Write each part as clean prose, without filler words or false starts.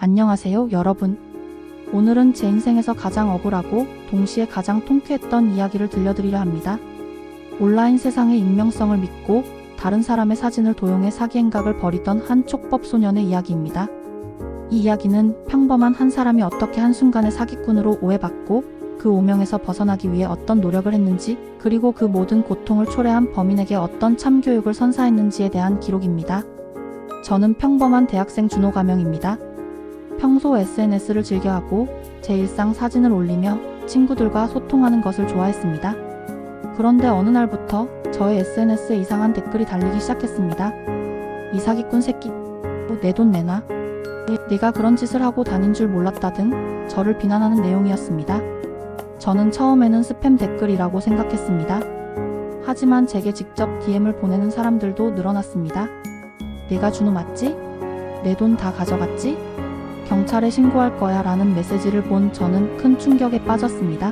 안녕하세요, 여러분. 오늘은 제 인생에서 가장 억울하고 동시에 가장 통쾌했던 이야기를 들려드리려 합니다. 온라인 세상의 익명성을 믿고 다른 사람의 사진을 도용해 사기 행각을 벌이던 한 촉법 소년의 이야기입니다. 이 이야기는 평범한 한 사람이 어떻게 한순간에 사기꾼으로 오해받고 그 오명에서 벗어나기 위해 어떤 노력을 했는지, 그리고 그 모든 고통을 초래한 범인에게 어떤 참교육을 선사했는지에 대한 기록입니다. 저는 평범한 대학생 준호 가명입니다. 평소 SNS를 즐겨하고 제 일상 사진을 올리며 친구들과 소통하는 것을 좋아했습니다. 그런데 어느 날부터 저의 SNS에 이상한 댓글이 달리기 시작했습니다. 이 사기꾼 새끼, 내 돈 내놔, 네가 그런 짓을 하고 다닌 줄 몰랐다 등 저를 비난하는 내용이었습니다. 저는 처음에는 스팸 댓글이라고 생각했습니다. 하지만 제게 직접 DM을 보내는 사람들도 늘어났습니다. 내가 준호 맞지? 내 돈 다 가져갔지? 경찰에 신고할 거야 라는 메시지를 본 저는 큰 충격에 빠졌습니다.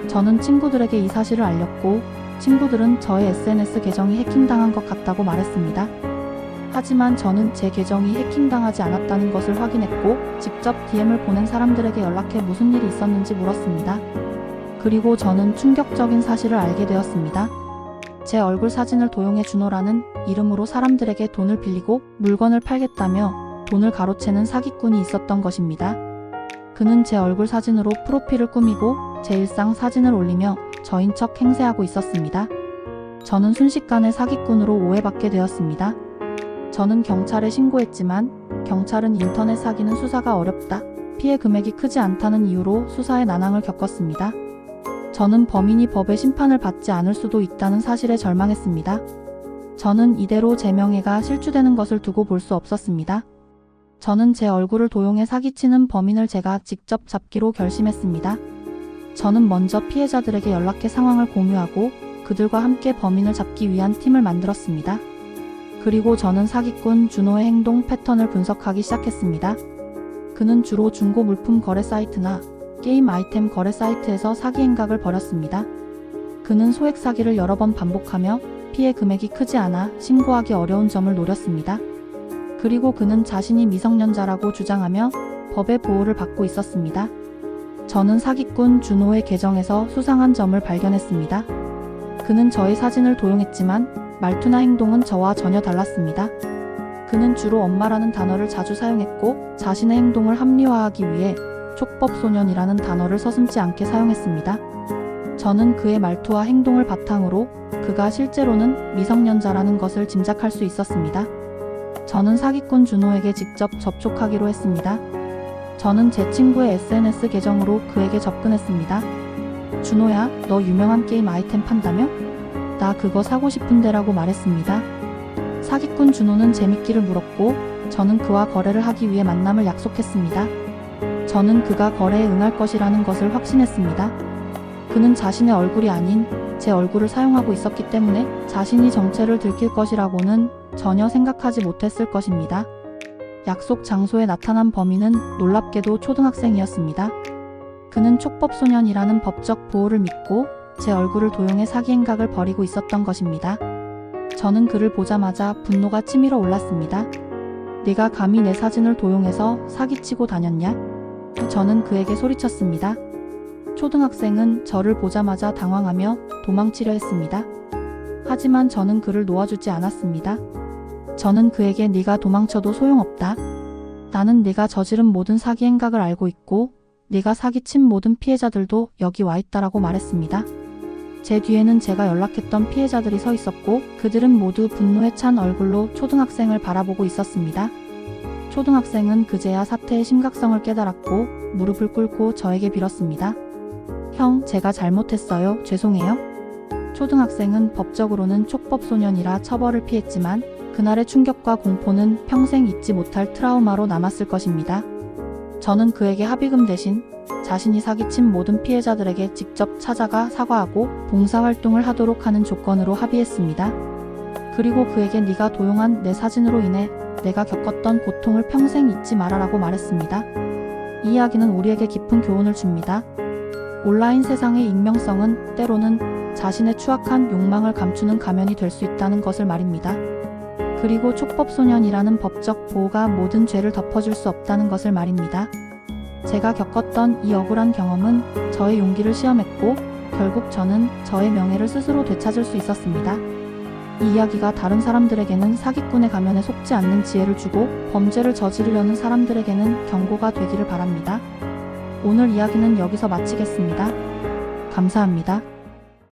저는 친구들에게 이 사실을 알렸고 친구들은 저의 SNS 계정이 해킹당한 것 같다고 말했습니다. 하지만 저는 제 계정이 해킹당하지 않았다는 것을 확인했고 직접 DM을 보낸 사람들에게 연락해 무슨 일이 있었는지 물었습니다. 그리고 저는 충격적인 사실을 알게 되었습니다. 제 얼굴 사진을 도용해 준호라는 이름으로 사람들에게 돈을 빌리고 물건을 팔겠다며 돈을 가로채는 사기꾼이 있었던 것입니다. 그는 제 얼굴 사진으로 프로필을 꾸미고 제 일상 사진을 올리며 저인 척 행세하고 있었습니다. 저는 순식간에 사기꾼으로 오해받게 되었습니다. 저는 경찰에 신고했지만 경찰은 인터넷 사기는 수사가 어렵다, 피해 금액이 크지 않다는 이유로 수사에 난항을 겪었습니다. 저는 범인이 법의 심판을 받지 않을 수도 있다는 사실에 절망했습니다. 저는 이대로 제 명예가 실추되는 것을 두고 볼 수 없었습니다. 저는 제 얼굴을 도용해 사기치는 범인을 제가 직접 잡기로 결심했습니다. 저는 먼저 피해자들에게 연락해 상황을 공유하고 그들과 함께 범인을 잡기 위한 팀을 만들었습니다. 그리고 저는 사기꾼 준호의 행동 패턴을 분석하기 시작했습니다. 그는 주로 중고 물품 거래 사이트나 게임 아이템 거래 사이트에서 사기 행각을 벌였습니다. 그는 소액 사기를 여러 번 반복하며 피해 금액이 크지 않아 신고하기 어려운 점을 노렸습니다. 그리고 그는 자신이 미성년자라고 주장하며 법의 보호를 받고 있었습니다. 저는 사기꾼 준호의 계정에서 수상한 점을 발견했습니다. 그는 저의 사진을 도용했지만 말투나 행동은 저와 전혀 달랐습니다. 그는 주로 엄마라는 단어를 자주 사용했고 자신의 행동을 합리화하기 위해 촉법소년이라는 단어를 서슴지 않게 사용했습니다. 저는 그의 말투와 행동을 바탕으로 그가 실제로는 미성년자라는 것을 짐작할 수 있었습니다. 저는 사기꾼 준호에게 직접 접촉하기로 했습니다. 저는 제 친구의 SNS 계정으로 그에게 접근했습니다. 준호야, 너 유명한 게임 아이템 판다며? 나 그거 사고 싶은데 라고 말했습니다. 사기꾼 준호는 재밌기를 물었고 저는 그와 거래를 하기 위해 만남을 약속했습니다. 저는 그가 거래에 응할 것이라는 것을 확신했습니다. 그는 자신의 얼굴이 아닌 제 얼굴을 사용하고 있었기 때문에 자신이 정체를 들킬 것이라고는 전혀 생각하지 못했을 것입니다. 약속 장소에 나타난 범인은 놀랍게도 초등학생이었습니다. 그는 촉법소년이라는 법적 보호를 믿고 제 얼굴을 도용해 사기 행각을 벌이고 있었던 것입니다. 저는 그를 보자마자 분노가 치밀어 올랐습니다. 네가 감히 내 사진을 도용해서 사기치고 다녔냐? 저는 그에게 소리쳤습니다. 초등학생은 저를 보자마자 당황하며 도망치려 했습니다. 하지만 저는 그를 놓아주지 않았습니다. 저는 그에게 네가 도망쳐도 소용없다. 나는 네가 저지른 모든 사기 행각을 알고 있고 네가 사기친 모든 피해자들도 여기 와 있다라고 말했습니다. 제 뒤에는 제가 연락했던 피해자들이 서 있었고 그들은 모두 분노에 찬 얼굴로 초등학생을 바라보고 있었습니다. 초등학생은 그제야 사태의 심각성을 깨달았고 무릎을 꿇고 저에게 빌었습니다. 형, 제가 잘못했어요. 죄송해요. 초등학생은 법적으로는 촉법소년이라 처벌을 피했지만 그날의 충격과 공포는 평생 잊지 못할 트라우마로 남았을 것입니다. 저는 그에게 합의금 대신 자신이 사기친 모든 피해자들에게 직접 찾아가 사과하고 봉사활동을 하도록 하는 조건으로 합의했습니다. 그리고 그에게 네가 도용한 내 사진으로 인해 내가 겪었던 고통을 평생 잊지 말아라고 말했습니다. 이 이야기는 우리에게 깊은 교훈을 줍니다. 온라인 세상의 익명성은 때로는 자신의 추악한 욕망을 감추는 가면이 될 수 있다는 것을 말입니다. 그리고 촉법소년이라는 법적 보호가 모든 죄를 덮어줄 수 없다는 것을 말입니다. 제가 겪었던 이 억울한 경험은 저의 용기를 시험했고 결국 저는 저의 명예를 스스로 되찾을 수 있었습니다. 이 이야기가 다른 사람들에게는 사기꾼의 가면에 속지 않는 지혜를 주고 범죄를 저지르려는 사람들에게는 경고가 되기를 바랍니다. 오늘 이야기는 여기서 마치겠습니다. 감사합니다.